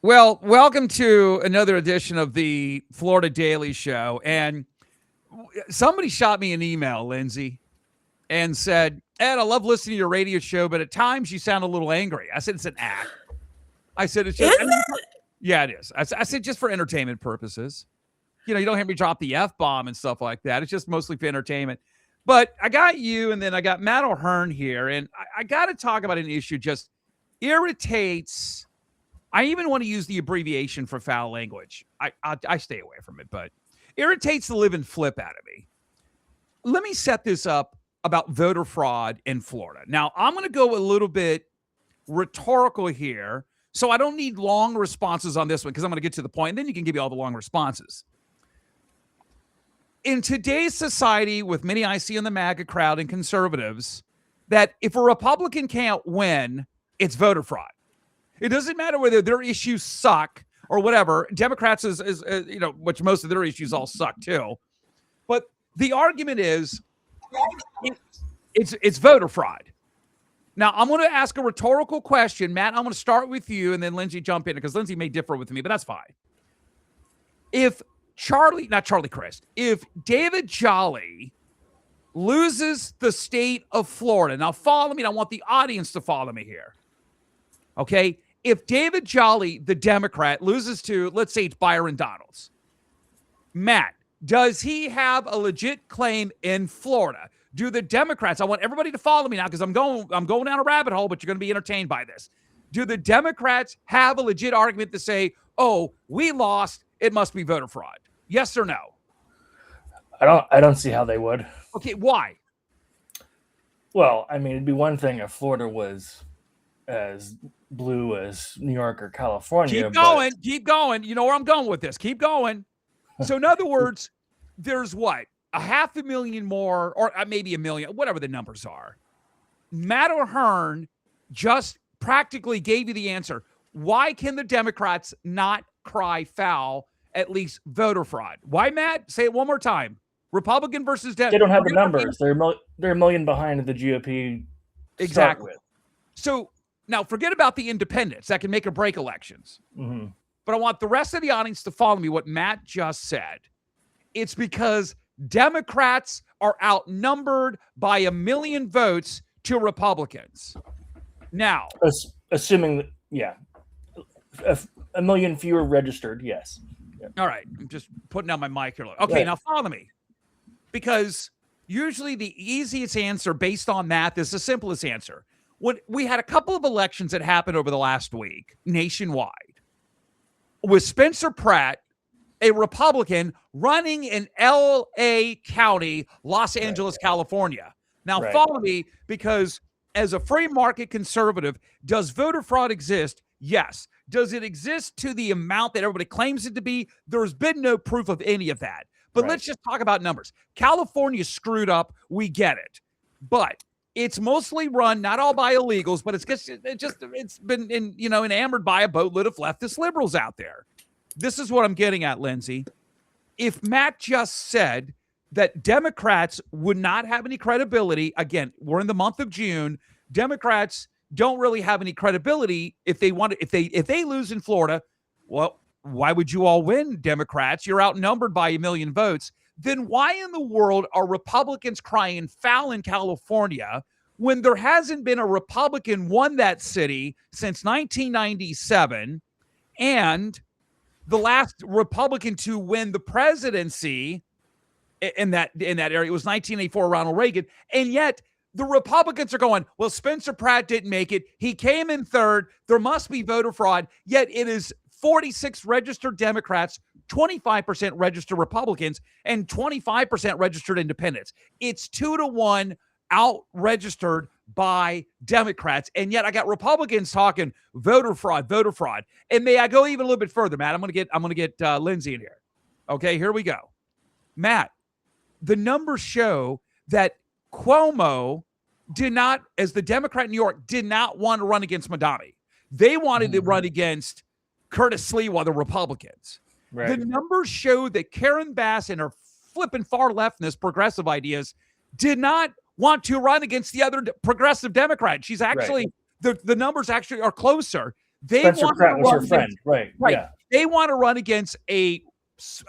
Well, welcome to another edition of the Florida Daily Show. And somebody shot me an email, Lindsay, and said, Ed, I love listening to your radio show, but at times you sound a little angry. I said, it's an act. I said, it's Is just, it? yeah, it is. I said, just for entertainment purposes. You don't hear me drop the F bomb and stuff like that. It's just mostly for entertainment. But I got you, and then I got Matt O'Hearn here, and I got to talk about an issue just irritates. I even want to use the abbreviation for foul language. I stay away from it, but irritates the living flip out of me. Let me set this up about voter fraud in Florida. Now, I'm going to go a little bit rhetorical here, so I don't need long responses on this one because I'm going to get to the point, and then you can give me all the long responses. In today's society, with many I see in the MAGA crowd and conservatives, that if a Republican can't win, it's voter fraud. It doesn't matter whether their issues suck or whatever. Democrats is which most of their issues all suck too. But the argument is it's voter fraud. Now, I'm going to ask a rhetorical question. Matt, I'm going to start with you, and then Lindsay jump in, because Lindsay may differ with me, but that's fine. If if David Jolly loses the state of Florida, now follow me, and I want the audience to follow me here. Okay? If David Jolly, the Democrat, loses to, let's say it's Byron Donalds, Matt, does he have a legit claim in Florida? Do the Democrats, I want everybody to follow me now because I'm going down a rabbit hole, but you're going to be entertained by this. Do the Democrats have a legit argument to say, oh, we lost, it must be voter fraud? Yes or no? I don't see how they would. Okay, why? Well, I mean, it'd be one thing if Florida was as blue as New York or California. Keep going. You know where I'm going with this. Keep going. So in other words, there's what? 500,000 more, or maybe 1 million, whatever the numbers are. Matt O'Hearn just practically gave you the answer. Why can the Democrats not cry foul, at least voter fraud? Why, Matt? Say it one more time. Republican versus Democrat. They don't have the numbers. They're 1 million behind the GOP. Exactly. So now forget about the independents that can make or break elections. Mm-hmm. But I want the rest of the audience to follow me what Matt just said. It's because Democrats are outnumbered by 1 million votes to Republicans. Now, assuming, yeah, 1 million fewer registered, yes. Yeah. All right, I'm just putting down my mic here. Okay, Now follow me. Because usually the easiest answer based on math is the simplest answer. When we had a couple of elections that happened over the last week nationwide, with Spencer Pratt, a Republican, running in L.A. County, Los Angeles, California. Now, follow me, because as a free market conservative, does voter fraud exist? Yes. Does it exist to the amount that everybody claims it to be? There's been no proof of any of that. But let's just talk about numbers. California screwed up. We get it. But it's mostly run, not all by illegals, but it's been enamored by a boatload of leftist liberals out there. This is what I'm getting at, Lindsay. If Matt just said that Democrats would not have any credibility, again, we're in the month of June. Democrats don't really have any credibility if they lose in Florida. Well, why would you all win, Democrats? You're outnumbered by 1 million votes. Then why in the world are Republicans crying foul in California when there hasn't been a Republican won that city since 1997, and the last Republican to win the presidency in that area was 1984, Ronald Reagan, and yet the Republicans are going, well, Spencer Pratt didn't make it. He came in third. There must be voter fraud. Yet it is 46 registered Democrats, 25% registered Republicans, and 25% registered independents. It's 2-1 out-registered by Democrats. And yet I got Republicans talking voter fraud. And may I go even a little bit further, Matt? I'm going to get Lindsay in here. Okay, here we go. Matt, the numbers show that Cuomo did not, as the Democrat in New York, did not want to run against Madami. They wanted to run against Curtis Sliwa, the Republicans. Right. The numbers show that Karen Bass and her flipping far leftist progressive ideas did not want to run against the other progressive Democrat. She's actually, the numbers actually are closer. They Spencer want Pratt to was her run friend, against, right? right. Yeah, They want to run against a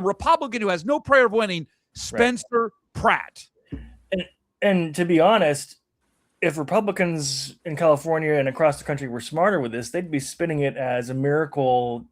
Republican who has no prayer of winning, Spencer Pratt. and to be honest, if Republicans in California and across the country were smarter with this, they'd be spinning it as a miracle,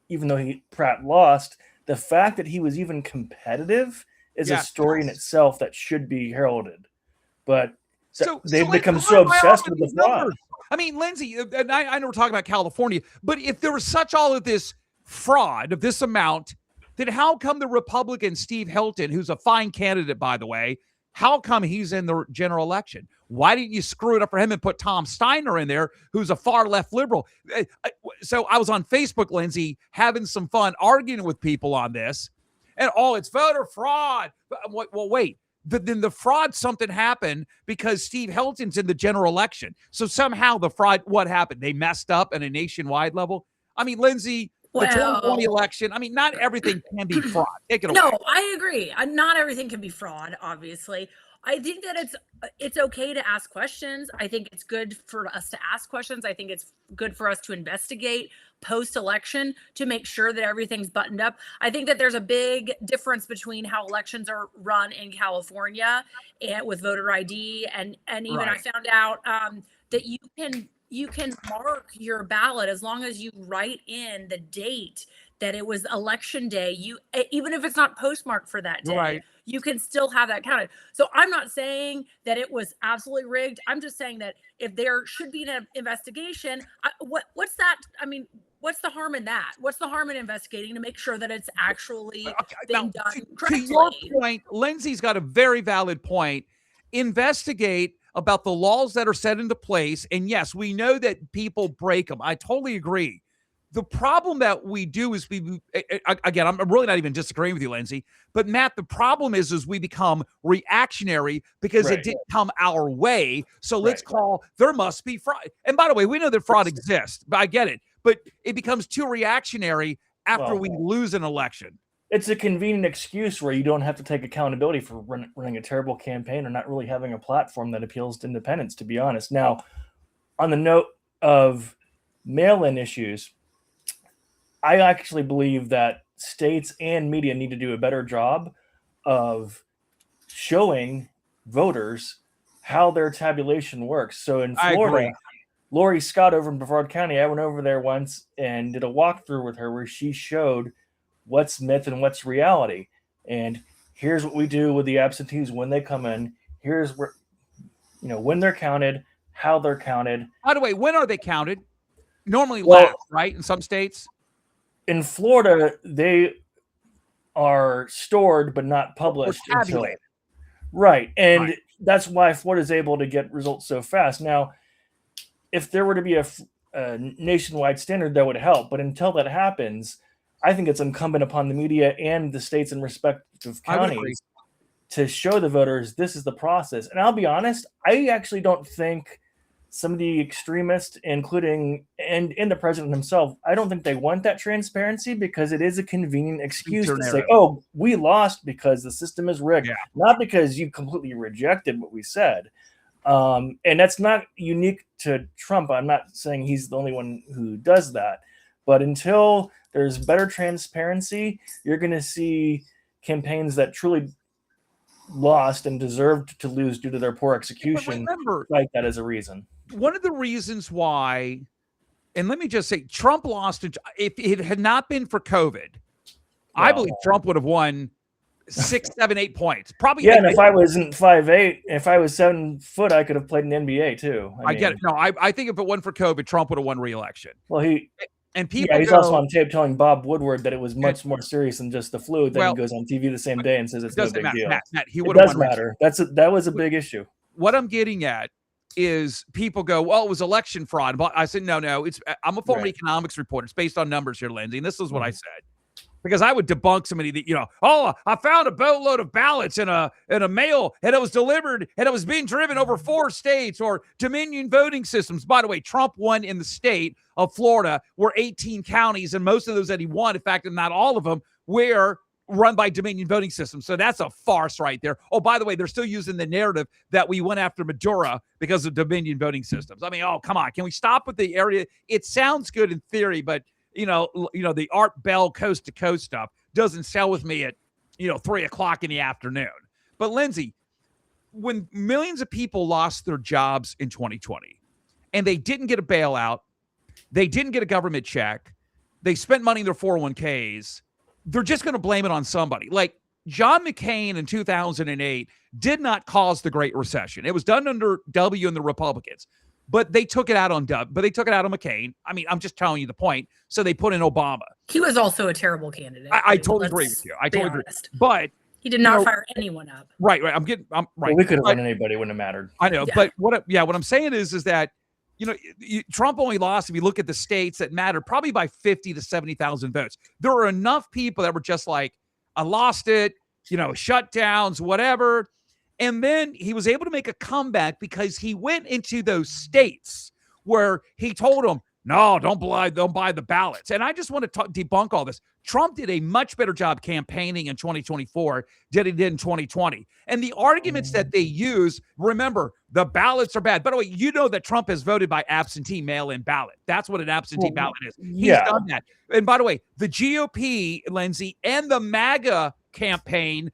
even though Pratt lost. The fact that he was even competitive is a story in itself that should be heralded. But they've become so obsessed with the fraud. I mean, Lindsay, and I know we're talking about California, but if there was such all of this fraud of this amount, then how come the Republican Steve Hilton, who's a fine candidate, by the way, how come he's in the general election? Why didn't you screw it up for him and put Tom Steiner in there, who's a far left liberal? So I was on Facebook, Lindsay, having some fun arguing with people on this. And, it's voter fraud. Well, wait. Then the fraud, something happened because Steve Hilton's in the general election. So somehow the fraud, what happened? They messed up at a nationwide level. I mean, Lindsay, the 2020 election, I mean, not everything can be fraud. Take it away. No, I agree. Not everything can be fraud, obviously. I think that it's okay to ask questions. I think it's good for us to ask questions. I think it's good for us to investigate post-election to make sure that everything's buttoned up. I think that there's a big difference between how elections are run in California and with voter ID, and even I found out that you can mark your ballot as long as you write in the date that it was election day. Even if it's not postmarked for that day, you can still have that counted. So I'm not saying that it was absolutely rigged. I'm just saying that if there should be an investigation, what's that? I mean, what's the harm in that? What's the harm in investigating to make sure that it's actually being done correctly? To your point, Lindsay's got a very valid point. Investigate about the laws that are set into place. And yes, we know that people break them. I totally agree. The problem that we do is again, I'm really not even disagreeing with you, Lindsay, but Matt, the problem is we become reactionary because it didn't come our way. So let's call, there must be fraud. And by the way, we know that fraud exists, but I get it, but it becomes too reactionary after we lose an election. It's a convenient excuse where you don't have to take accountability for running a terrible campaign or not really having a platform that appeals to independents, to be honest. Now, on the note of mail-in issues, I actually believe that states and media need to do a better job of showing voters how their tabulation works. So in Florida, Lori Scott over in Brevard County, I went over there once and did a walkthrough with her where she showed what's myth and what's reality. And here's what we do with the absentees when they come in. Here's where, when they're counted, how they're counted. By the way, when are they counted? Normally last, right? In some states. In Florida, they are stored but not published until and that's why Florida is able to get results so fast. Now, if there were to be a nationwide standard, that would help. But until that happens, I think it's incumbent upon the media and the states in respective counties to show the voters this is the process. And I'll be honest, I actually don't think some of the extremists, including and the president himself, I don't think they want that transparency because it is a convenient excuse to say, oh, we lost because the system is rigged, not because you completely rejected what we said. And that's not unique to Trump. I'm not saying he's the only one who does that. But until there's better transparency, you're going to see campaigns that truly lost and deserved to lose due to their poor execution like that as a reason. One of the reasons why, and let me just say, Trump lost, if it had not been for COVID, I believe Trump would have won 6, 7, 8 points. Probably. Yeah, and if I wasn't 5'8", if I was 7 foot, I could have played in the NBA too. I get it. No, I think if it wasn't for COVID, Trump would have won re-election. Well, he's also on tape telling Bob Woodward that it was much more serious than just the flu. Then he goes on TV the same day and says it's no big deal. Matt, it does matter. That was a big issue. What I'm getting at is people go, well, it was election fraud. But I said, no, I'm a former economics reporter. It's based on numbers here, Lindsay. And this is what I said. Because I would debunk somebody that, I found a boatload of ballots in a mail and it was delivered and it was being driven over 4 states or Dominion voting systems. By the way, Trump won in the state of Florida where 18 counties, and most of those that he won, in fact, and not all of them, where run by Dominion voting system. So that's a farce right there. Oh, by the way, they're still using the narrative that we went after Maduro because of Dominion voting systems. I mean, oh, come on. Can we stop with the area? It sounds good in theory, but the Art Bell coast to coast stuff doesn't sell with me at 3:00 in the afternoon. But Lindsay, when millions of people lost their jobs in 2020 and they didn't get a bailout, they didn't get a government check, they spent money in their 401ks, they're just going to blame it on somebody. Like John McCain in 2008 did not cause the Great Recession. It was done under W and the Republicans, but they took it out on W, but they took it out on McCain. I mean, I'm just telling you the point. So they put in Obama. He was also a terrible candidate. I totally agree with you. I totally agree. But he did not fire anyone up. Right. I'm right. Well, we could have run anybody, wouldn't have mattered. I know. Yeah. But what I'm saying is that, Trump only lost, if you look at the states that matter, probably by 50 to 70,000 votes. There were enough people that were just like, I lost it, shutdowns, whatever. And then he was able to make a comeback because he went into those states where he told them, no, don't buy the ballots. And I just want to debunk all this. Trump did a much better job campaigning in 2024 than he did in 2020. And the arguments that they use, remember, the ballots are bad. By the way, you know that Trump has voted by absentee mail-in ballot. That's what an absentee ballot is. He's done that. And by the way, the GOP, Lindsay, and the MAGA campaigned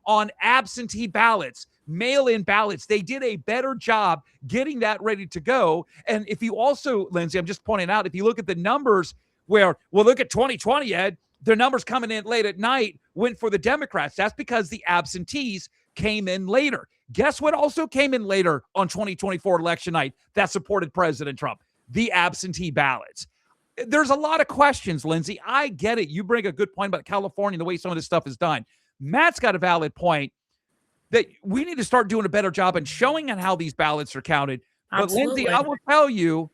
on absentee ballots, mail-in ballots. They did a better job getting that ready to go. And if you also, Lindsay, I'm just pointing out, if you look at the numbers look at 2020, Ed, their numbers coming in late at night went for the Democrats. That's because the absentees came in later. Guess what also came in later on 2024 election night that supported President Trump? The absentee ballots. There's a lot of questions, Lindsay. I get it. You bring a good point about California and the way some of this stuff is done. Matt's got a valid point that we need to start doing a better job in showing on how these ballots are counted. Absolutely. But Lindsay, I will tell you,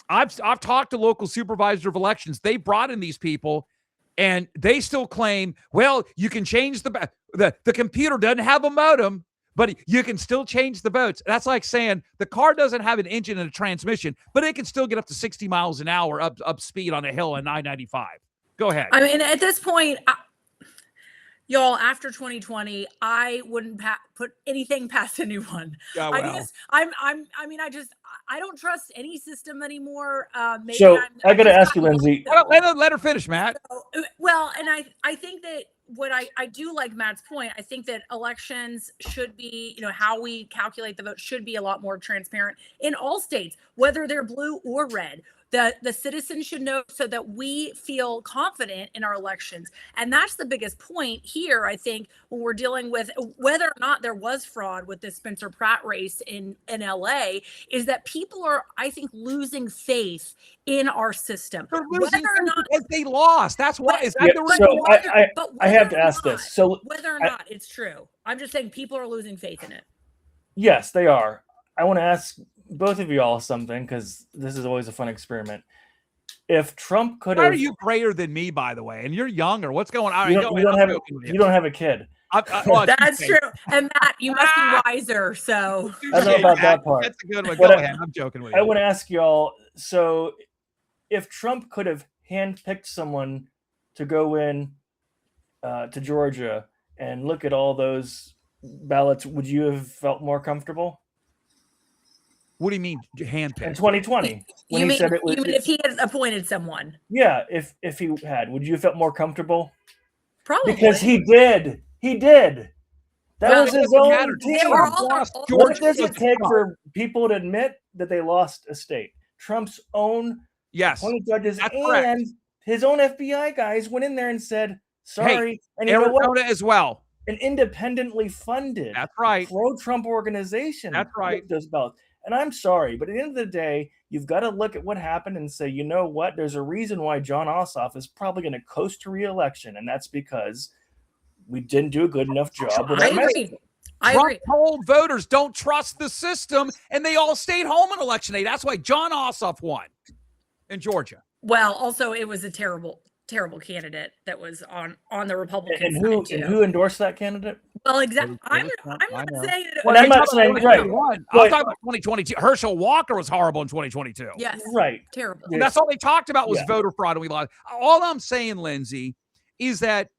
I've talked to local supervisor of elections. They brought in these people, and they still claim, well, you can change the computer doesn't have a modem, but you can still change the votes. That's like saying the car doesn't have an engine and a transmission, but it can still get up to 60 miles an hour up speed on a hill on I-95. Go ahead. I mean, at this point, y'all, after 2020, I wouldn't put anything past anyone. Yeah, well. I don't trust any system anymore. So I got to ask you, Lindsay. Let her finish, Matt. Well, and I think that what I do like Matt's point. I think that elections should be, how we calculate the vote should be a lot more transparent in all states, whether they're blue or red. The citizens should know so that we feel confident in our elections. And that's the biggest point here, I think, when we're dealing with whether or not there was fraud with the Spencer Pratt race in LA, is that people are, I think, losing faith in our system. They're losing faith because they lost. That's why. Is that the reason? So I have to ask this. So whether or not it's true, I'm just saying people are losing faith in it. Yes, they are. I want to ask both of you all something, because this is always a fun experiment. If Trump could have... Why are you greater than me, by the way? And you're younger. What's going on? You don't have a kid. That's true. And Matt, you must be wiser. So I don't know about that part. That's a good one. Go ahead. I'm joking with you. I want to ask you all, so if Trump could have handpicked someone to go in to Georgia and look at all those ballots, would you have felt more comfortable? What do you mean handpicked? In 2020, when he said it was, you mean if he had appointed someone? Yeah, if he had, would you have felt more comfortable? Probably, because he did. That was his own team. What does it take for people to admit that they lost a state? Trump's own appointed judges and his own FBI guys went in there and said, "Sorry." Hey, and Arizona as well. An independently funded, pro-Trump organization. That's right. Those ballots. And I'm sorry, but at the end of the day, you've got to look at what happened and say, you know what? There's a reason why Jon Ossoff is probably going to coast to re-election, and that's because we didn't do a good enough job with our messaging. Trump told voters don't trust the system, and they all stayed home on election day. That's why Jon Ossoff won in Georgia. Well, also it was a terrible candidate that was on the Republican side. And who endorsed that candidate? Well, exactly. I'm not saying it. Well, I'm not saying right. I'm talking about 2022. Herschel Walker was horrible in 2022. Yes, right. Terrible. And that's all they talked about was voter fraud, and we lost. All I'm saying, Lindsay, is that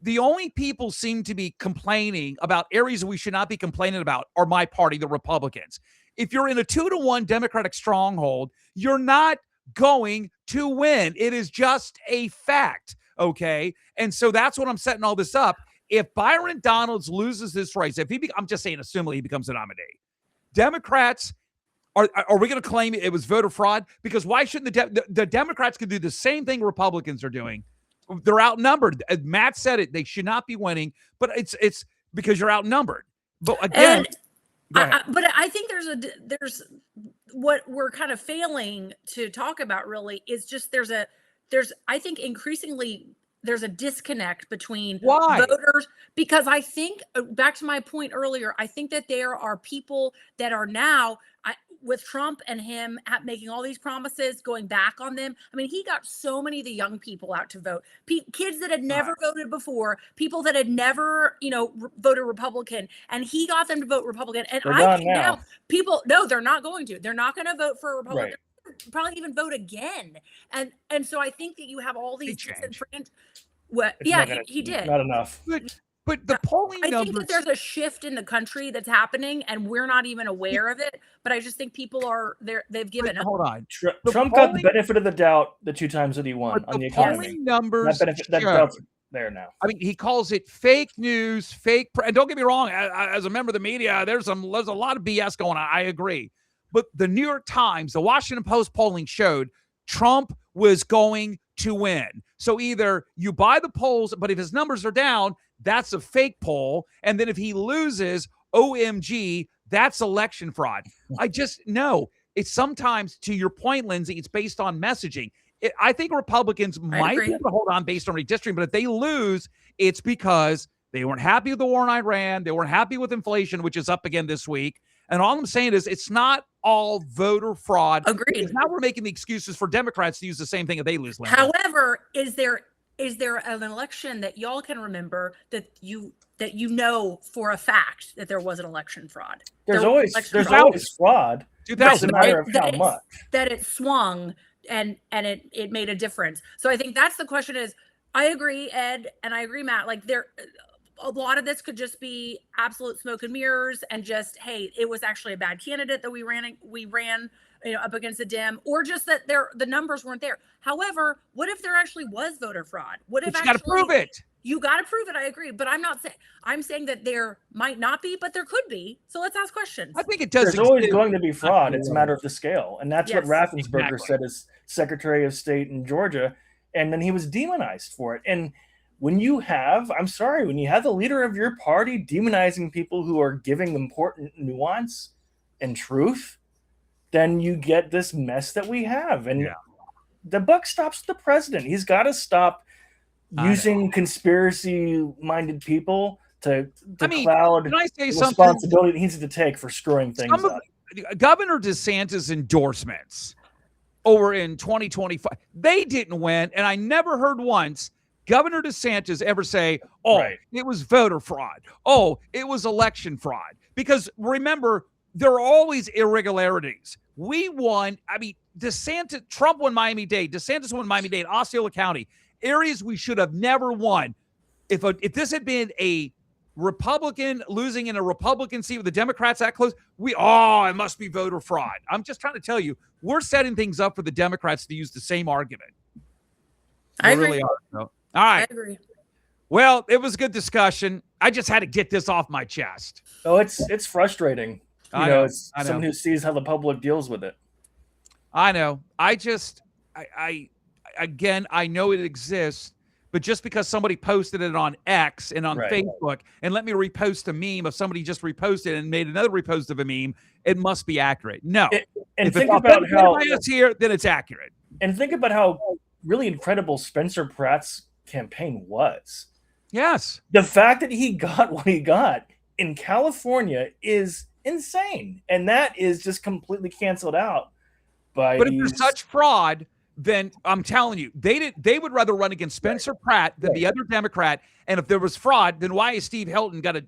the only people seem to be complaining about areas we should not be complaining about are my party, the Republicans. If you're in a 2-1 Democratic stronghold, you're not going to win. It is just a fact. Okay. And so that's what I'm setting all this up. If Byron Donalds loses this race, I'm just saying, assuming he becomes a nominee, Democrats are we going to claim it was voter fraud? Because why shouldn't the Democrats could do the same thing Republicans are doing? They're outnumbered. Matt said it. They should not be winning, but it's because you're outnumbered. But again, but I think there's what we're kind of failing to talk about really is just I think increasingly there's a disconnect between voters, because I think back to my point earlier, I think that there are people that are now with Trump and him making all these promises, going back on them. I mean, he got so many of the young people out to vote, kids that had never voted before, people that had never, voted Republican, and he got them to vote Republican. And I think now people, no, they're not going to. They're not going to vote for a Republican. Right. Probably even vote again. And so I think that you have all these disenfranchised. Well, he did. Not enough. But the polling numbers, I think that there's a shift in the country that's happening, and we're not even aware of it. But I just think people are there. They've given up. Hold on. Trump got the benefit of the doubt the 2 times that he won on the economy. Polling numbers, that doubt's there now. I mean, he calls it fake news, and don't get me wrong. As a member of the media, there's a lot of BS going on. I agree. But the New York Times, the Washington Post polling showed Trump was going to win. So either you buy the polls, but if his numbers are down, that's a fake poll. And then if he loses, OMG, that's election fraud. I just know it's sometimes, to your point, Lindsay, it's based on messaging. I think Republicans might be able to hold on based on redistricting, but if they lose, it's because they weren't happy with the war in Iran. They weren't happy with inflation, which is up again this week. And all I'm saying is it's not all voter fraud. Agreed. Now we're making the excuses for Democrats to use the same thing if they lose. Lindsay. However, is there an election that y'all can remember that you know for a fact that there was an election fraud? There's always fraud. 2000, it's a matter of how much. That it swung and it made a difference. So I think that's the question is, I agree, Ed, and I agree, Matt, like a lot of this could just be absolute smoke and mirrors and just, hey, it was actually a bad candidate that we ran up against a Dem, or just that the numbers weren't there. However, what if there actually was voter fraud? What if you got to prove it? You got to prove it. I agree, but I'm saying that there might not be, but there could be. So let's ask questions. I think it does. There's always going to be fraud. It's a matter of the scale, and that's what Raffensperger said as Secretary of State in Georgia, and then he was demonized for it. And when you have the leader of your party demonizing people who are giving important nuance and truth, then you get this mess that we have. And the buck stops with the president. He's got to stop using conspiracy-minded people to cloud the responsibility he needs to take for screwing things up. Governor DeSantis' endorsements over in 2025, they didn't win, and I never heard once Governor DeSantis ever say, it was voter fraud. Oh, it was election fraud. Because remember, there are always irregularities. We won. I mean, Trump won Miami-Dade. DeSantis won Miami-Dade, Osceola County, areas we should have never won. If this had been a Republican losing in a Republican seat with the Democrats that close, it must be voter fraud. I'm just trying to tell you, we're setting things up for the Democrats to use the same argument. I agree. Really are. So. All right. I agree. Well, it was a good discussion. I just had to get this off my chest. Oh, it's frustrating. I know. It's someone who sees how the public deals with it. I know. I know it exists, but just because somebody posted it on X and on Facebook, and let me repost a meme of somebody just reposted and made another repost of a meme, it must be accurate. No. And think about how it's here, then it's accurate. And think about how really incredible Spencer Pratt's campaign was. Yes. The fact that he got what he got in California is insane. And that is just completely canceled out by But if there's such fraud, then I'm telling you, they would rather run against Spencer Pratt than the other Democrat. And if there was fraud, then why is Steve Hilton got a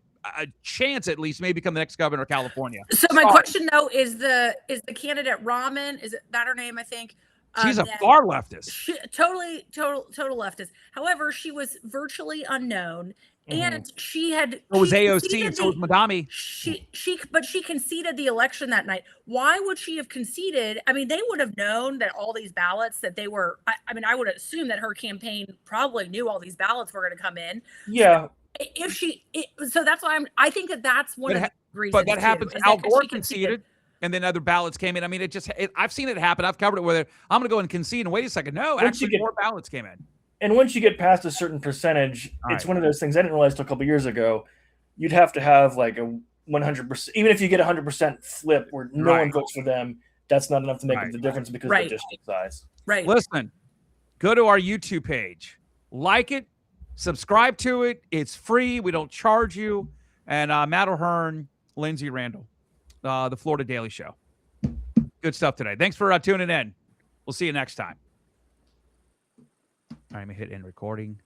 chance at least maybe become the next governor of California? So my question though is the candidate Rahman, is it that her name, I think? She's a far leftist. Total leftist. However, she was virtually unknown, and she had. It was AOC, and so was Madami. But she conceded the election that night. Why would she have conceded? I mean, they would have known that all these ballots that they were. I mean, I would assume that her campaign probably knew all these ballots were going to come in. Yeah. So that's why I think that's one of the reasons. But that happens. Al Gore conceded. And then other ballots came in. I mean, I've seen it happen. I've covered it where I'm going to go and concede. And wait a second. No, actually more ballots came in. And once you get past a certain percentage, it's one of those things I didn't realize till a couple years ago. You'd have to have like a 100%. Even if you get 100% flip where no one votes for them, that's not enough to make the difference because of the district size. Right. Listen, go to our YouTube page. Like it. Subscribe to it. It's free. We don't charge you. And Matt O'Hearn, Lindsay Randall. The Florida Daily Show. Good stuff today. Thanks for tuning in. We'll see you next time. All right, let me hit end recording.